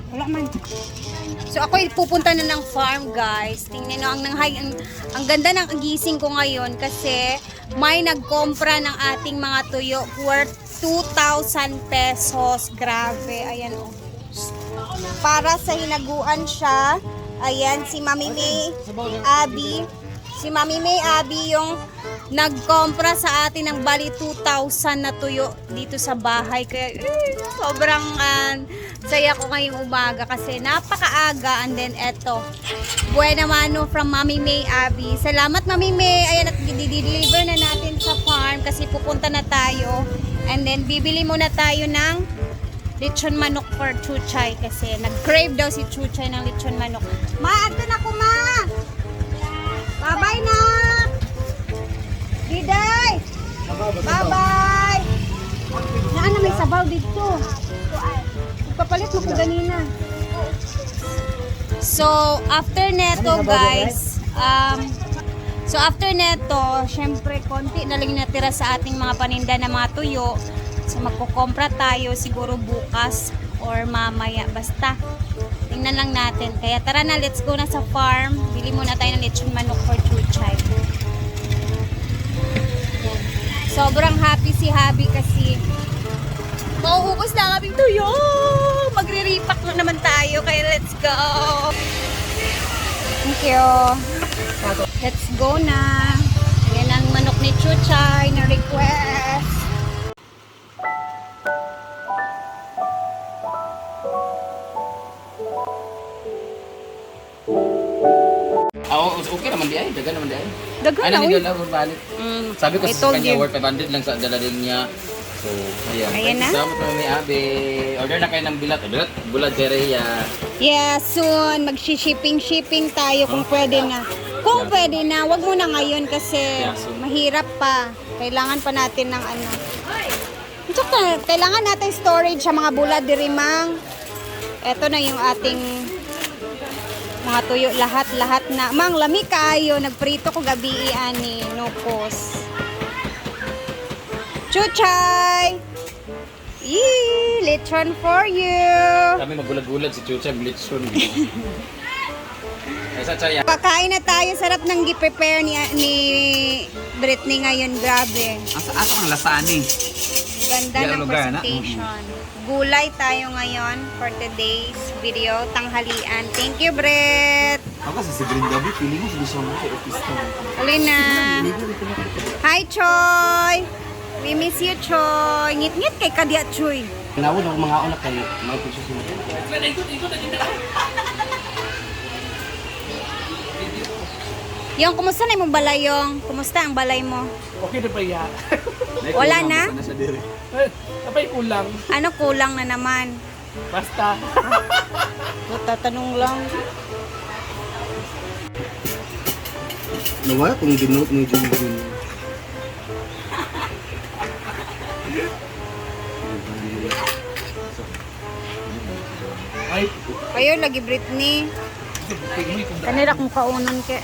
Wala man. So ako pupunta na ng farm, guys. Tingnan nyo, ang ganda ng gising ko ngayon kasi may nagkompra ng ating mga tuyo worth 2,000 pesos. Grabe, ayan oh. Para sa hinaguan siya. Ayan, si Mami May Abby. Si Mami May Abby yung nagkompra sa atin ng bali 2,000 na tuyo dito sa bahay. Kaya sobrang saya ko ngayong umaga kasi napakaaga. And then eto, buena mano from Mami May Abby. Salamat Mami May. Ayan, at i-deliver na natin sa farm kasi pupunta na tayo. And then bibili muna tayo ng lechon manok for Chuchay kasi nag-crave daw si Chuchay ng lechon manok. Ma, agto na ko ma! Bye-bye na! Diday! Bye-bye! Naan na may sabaw dito. Papalit mo ko ganina. So, after neto guys, syempre konti na lang natira sa ating mga paninda na mga tuyo. So, magkukompra tayo siguro bukas or mamaya. Basta, tingnan lang natin. Kaya tara na, let's go na sa farm. Bili muna tayo ng lechon manok for Chuchay. Sobrang happy si Habi kasi mauubos na ang aming tuyo. Magre-repack lang naman tayo. Kaya let's go. Thank you. Let's go na. Yan ang manok ni Chuchay na request. Okay naman di ay, dagan naman di ay. Dagan Ay, na, uy. nanigala balik. Sabi ko I sa told kanya, you. worth 500 lang sa dala din niya. So, ayan. Ayan na. Salamat naman may Abe. Order na kayo ng bilat. Bulat Tereya. Yeah, soon. Mag-shipping tayo kung pwede na. Kung pwede na, wag mo na ngayon kasi Yeah, soon. mahirap pa. Kailangan pa natin ng ano. Tsaka, kailangan natin storage sa mga bulad dirimang. Ito na yung ating mga tuyo, lahat na. Mang, lami kaayo. Nagprito ko gabi ani. No pos. Chuchay! Yee! Lechon for you! Kami magulag-gulag si Chucha, Blitzon. Ay, sa Chaya. Pakain na tayo. Sarap ng gi-prepare ni Britney ngayon. Grabe. Asa ang lasani? Ganda Yung ng lugar na? presentation. Gulay tayo ngayon for today's video. Tanghalian. Thank you, Brit. Ako sa si Brenda B, feeling mo sa disyon mo sa office na. Alina. Hi, Choy. We miss you, Choy. Ngit-ngit kay Kadya, Choy. Nawod ako mga anak kayo, mga pictures mo. Yung, kumusta na yung balay yung? Kumusta ang balay mo? Okay na ba yan? Wala na? Napay kulang. Ano kulang na naman? Basta. Tatanong lang. Nawala kung dinote mo yung Ay, Kayo, lagi Britney. Kanila kong kaunon ke.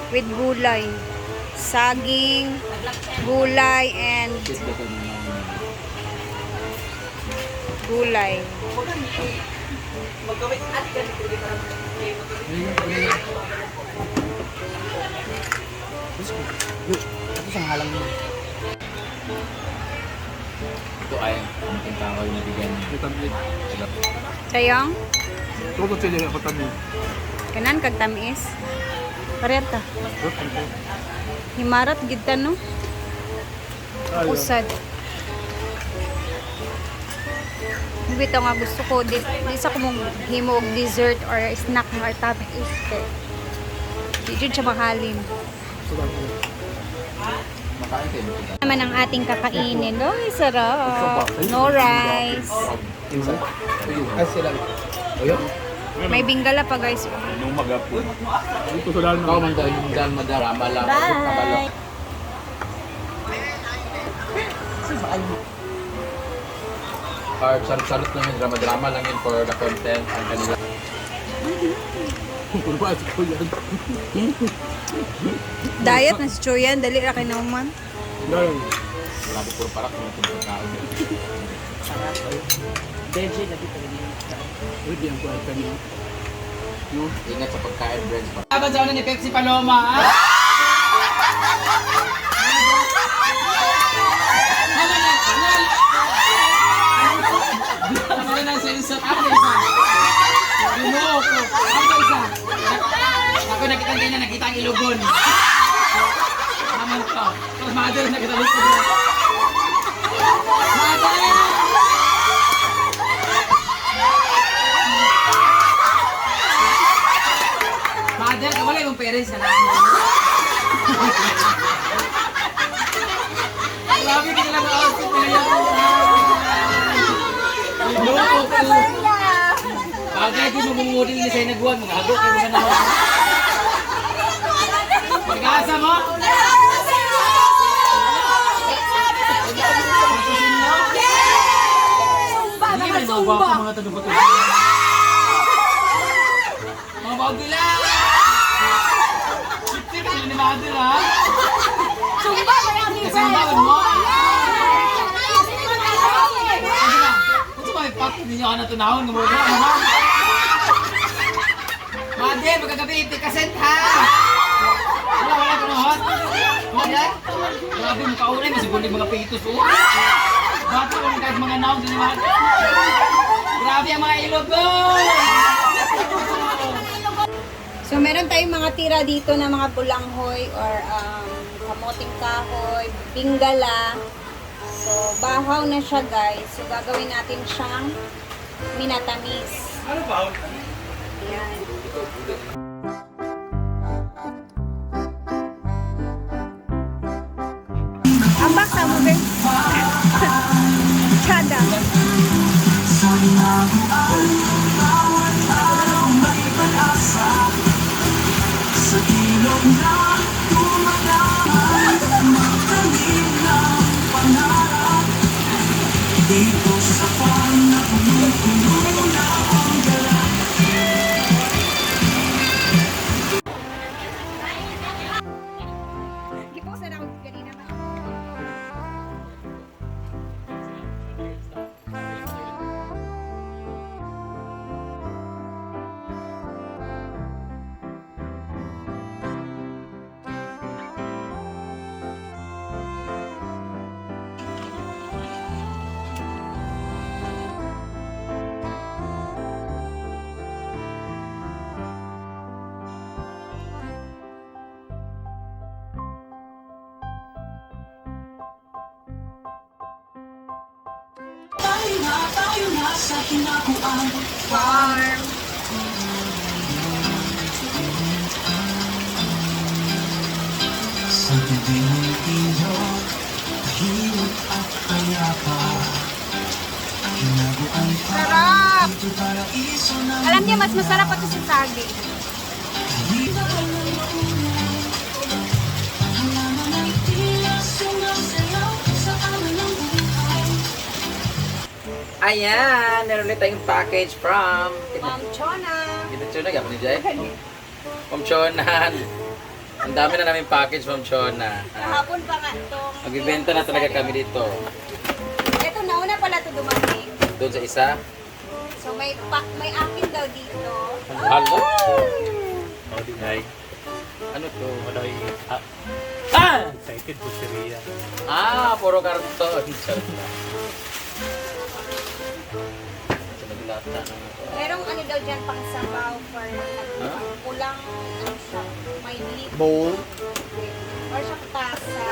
With gulay. Saging, gulay, and gulay. Ito sa halang mo. Ito ay, ang tintakaw yung nabigyan. Sayang, ito ko sila ako tabi. kanan kag tamis. Pareta. Himarat gid ta no? Usad. Bitaw nga gusto ko di sa ko mong himo og dessert or snack or topic is di jud siya mahalin. Makain kayo. Naman ang ating kakainin. Ay, sarap. No rice. Ay sila. Ayun. May bingala pa guys. Nung magapon. Dito sa dalan Ikaw man daw yung dal madarama lang. Bye! Sarap-sarap lang yung drama-drama lang yun for the content ang kanila. Purwas ko yan. Diet na si Choyan. Dali ra kay nauman. Ganun. Grabe puro parak ng tao. Benji, nabito rin. Pwede ang kuha ka niyo. No? Ingat sa pagkain, friends. Abang sa ni Pepsi Paloma, ha? Ano na sa isa? Ano isa? Lumoko. Ano isa? Ako nakita kayo na nakita ang ilugon. Naman to. Tapos mother nakita ko. Mother! Mother, wala yung parents na namin. Grabe ka lang ang outfit na yan. Lumoko ko. Bagay di mo mumudin ni sa'yo nagbuwan, mga hagok yung mga naman. Pag-asa mo? Hindi may mga guwapo mga tanong-bato. Mga bagila! Sipsip sila ni Mother, ha? Sumba, marami Kasimbawan mo? Ano na? Kung sa mga pato ninyo ka na tunahon, gumulog na, ano? Mother, magkagabi 50% ha! Wala ka naman? Wala? Grabe mo kaunay, masiguro yung mga pitos, oh! Bata ko kahit mga naon, din naman. Grabe ang mga ilog, oh! So, meron tayong mga tira dito na mga bulanghoy or kamoting kahoy, pinggala. So, bahaw na siya, guys. So, gagawin natin siyang minatamis. Ano ba? Ayan. Ang baksa mo, Ben. Chada. Gipost na ako kanina ba? Farm. Sarap! Alam niya, mas masarap ito sa saging. Ayan, meron ulit tayong package from... Ma'am Chona. Ginatsunan ka pa ni Jay? Ma'am Chonan. Ang dami na namin package, Ma'am Chona. Kahapon pa nga ito. Magbibenta na talaga kami dito. Ito, nauna pala ito dumating. Doon sa isa. So, may akin daw dito. Hello! Oh, di ay. Ano to? Wala excited po si Rhea. Puro karton. Naglata ng ito. Merong ano daw dyan pang sabaw for kulang ano siya, may lip. Bowl. Or siya tasa.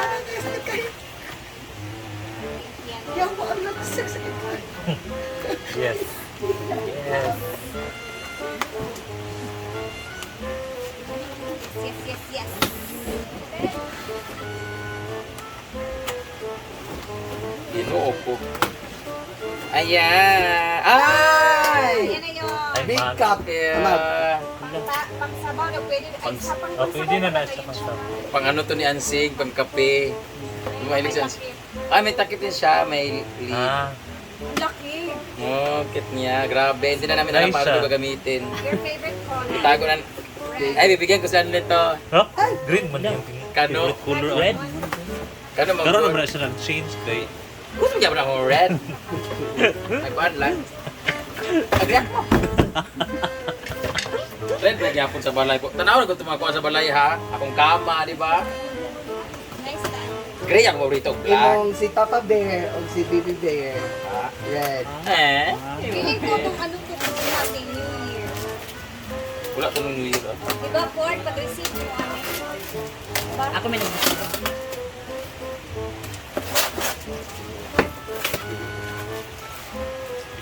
Yan. Yes. Yes. Yes. Ginoo ko. Ayan! Ay! Yan na yun. Ay, Big Max. cup. Yeah. Pang sabaw na pwede. Ay, sa pang Oh, pwede na na siya yun pang siya. sabaw. Pang ano to ni Ansig, pang kape. Mahilig siya. May May takip din siya, may lead. Ang laki. Oh, kit niya. Grabe. Hindi na namin alam Nice paano siya. ito gagamitin. Your favorite color. Itago na. Ay, bibigyan ko saan nito. Huh? Green man yung Kano? favorite color. Red. Kano mag Karoon naman na siya ng change kay Gusto niya ba na akong red? Nagpaan lang. Red, nagyapon sa balay po. Tanaw na kung tumakuha sa balay ha. Akong kama, di ba? Nice time. Gray ang paborito, black. Imong si Papa Bear o si Baby Bear. Red. Eh? Feeling ko kung ano to natin New Year. Wala ito nung New Year. ah. Diba, Ford, pag-receive mo ano? Diba? Ako may nag-gusto.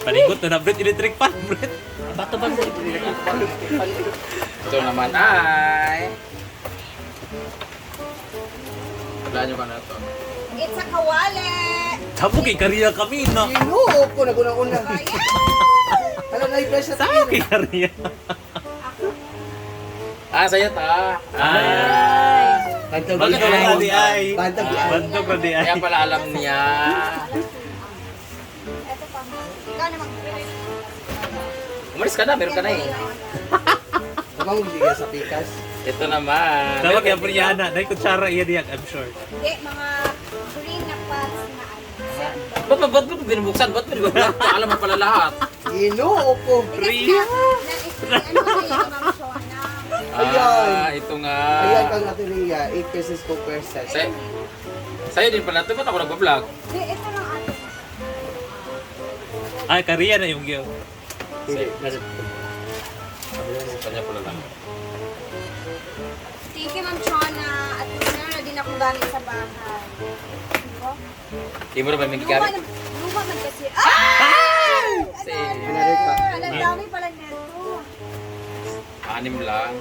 Panigot na na, Brett. Electric fan, Brett. Bato ba sa Ito naman ay... Wala nyo ka na ito. It's a kawali! Sabo kay Kariya kami, no? Ginoo ko naguna-una. Ayan! Hala na i-flash na Sabo kay Kariya. Ah, sa'yo ta. Ay. Bantog Bakit di wala di ay? Bantog di ay. Bantog na di ay. Kaya pala alam niya. Ito pa. Ikaw naman. Umalis ka na, meron ka na eh. Kamang bibigyan sa pikas. Ito naman. Tawag kaya Brianna. Dahil kutsara iya diyak, I'm sure. Hindi, mga green na pots na ano. Ba't mo binubuksan? Ba't mo di ba alam mo pala lahat? Ginoo ko. Ria. Ano ba yung Ma'am Shona? Ah, ito nga. Ayan kang natin 8 pesos per set. Sa'yo din pala ito. Ba't ako nagbablog? Hindi, ito lang ano. Ay, Kariya na yung giyo. Hindi. Sa kanya pala lang. Thank you, Ma'am Shona. At meron na din akong gamit sa bahay. Oh, Di mo na ba may luma gigamit? man kasi. Ah! Another pa. Ang dami pala nito. 6 lang.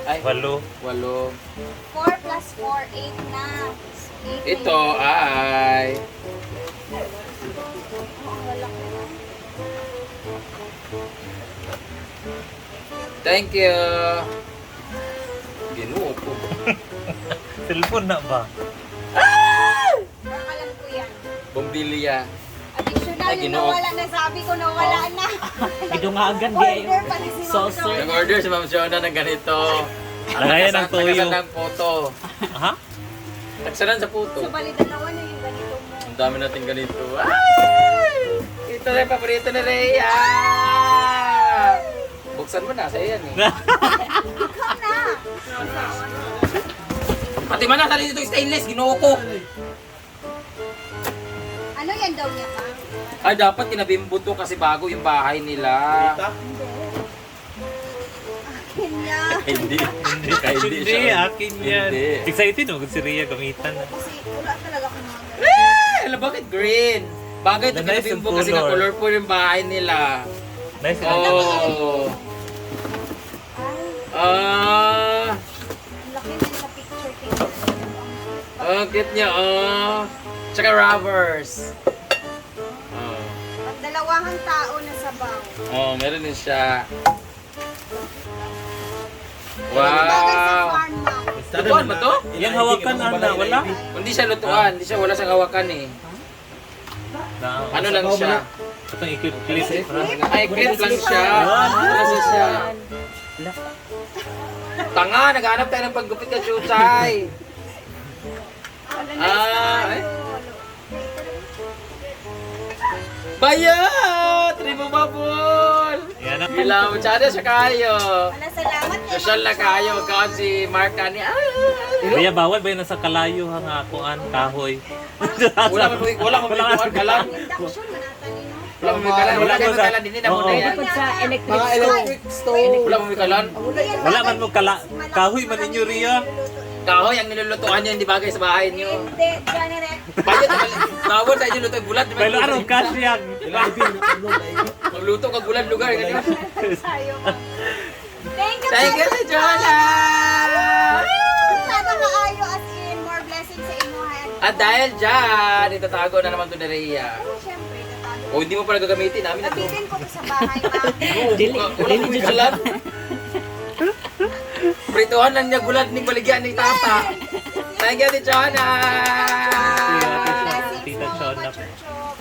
Ay, Walo. 8. 4 plus 4, 8 na. 8 Ito ay... Thank you. Ginoo ko. Cellphone na ba? Alam ko yan. Bombilya. Additional Ay, yung Ginoo. nawala na sabi ko nawala na. Idungagan di ay. Order pa ni si Ma'am Saucer. Shona. Nag-order si Ma'am Shona ng ganito. Lagayan ng toyo. Nakasan ng photo. Ha? Nagsaran sa photo. So balitan na na yung ganito mo. Ang dami natin ganito. Ay! Ito na yung paborito ni Rhea! Buksan mo na, sa yan eh. Ikaw na. Pati man na, dito yung stainless, ginoo ko. Ano yan daw niya pa? Ay, dapat kinabimbo to kasi bago yung bahay nila. Kanya. Hindi. Hindi, akin yan. Hindi. Excited mo kung si Rhea gamitan na. Kasi wala talaga akong mga Alam, bakit green? Bagay ito The nice kinabimbo and kasi na color. colorful yung bahay nila. Nice. Oh. Ah. ang laki na sa picture tingnan. Oh, cute niya, oh. Tsaka rubbers. Oh. Ang dalawahang tao na sabaw. Oh, meron din siya. Bagay sa Wow. farm mount. Lutuan ba to? Yung hawakan, Ana, wala? Hindi siya lutuan. Hindi siya, wala siyang hawakan eh. Ano lang siya? Itong i-clip. Ay, clip lang siya. Ano siya? Tanga, naghanap tayo ng paggupit ka, Chuchay. Ah, bayat! Ribo babol! Yan na. Gilaw, tsada siya kayo. Wala, salamat kay Social na Ma'am kayo. Shona. Kaon si Mark Ani. Rhea, bawal ba yun nasa kalayo hang kuan kahoy? Wala mo may kalan. Induction, manata ninyo. Wala mo may kalan. Wala Wala mo sa- kalan. Hindi na mo Oo. na yan. Pag sa electric Mga electric stove. Wala mo may kalan. Wala man mo kahoy man ninyo, Rhea. Kahoy ang nilulutuan niyo hindi bagay sa bahay niyo. Hindi, Janet. Bayad tawon sa inyo luto yung bulat. Pero ano, cash yan. Magluto kag bulat lugar. Tayo. Thank you, Thank you, Tita Jola! Sana kaayo as in more blessings sa imuhan. At dahil dyan, itatago na naman ito ni Rhea. Siyempre, tatago. O hindi mo pala gagamitin namin ito. Nabitin ko to sa bahay, ma'am. Wala mo may kalan. Prituhan lang niya gulat ni baligyan ni Tata. Thank you, Tita Jola! Blessings Tita mo, Shona. Pachuchok.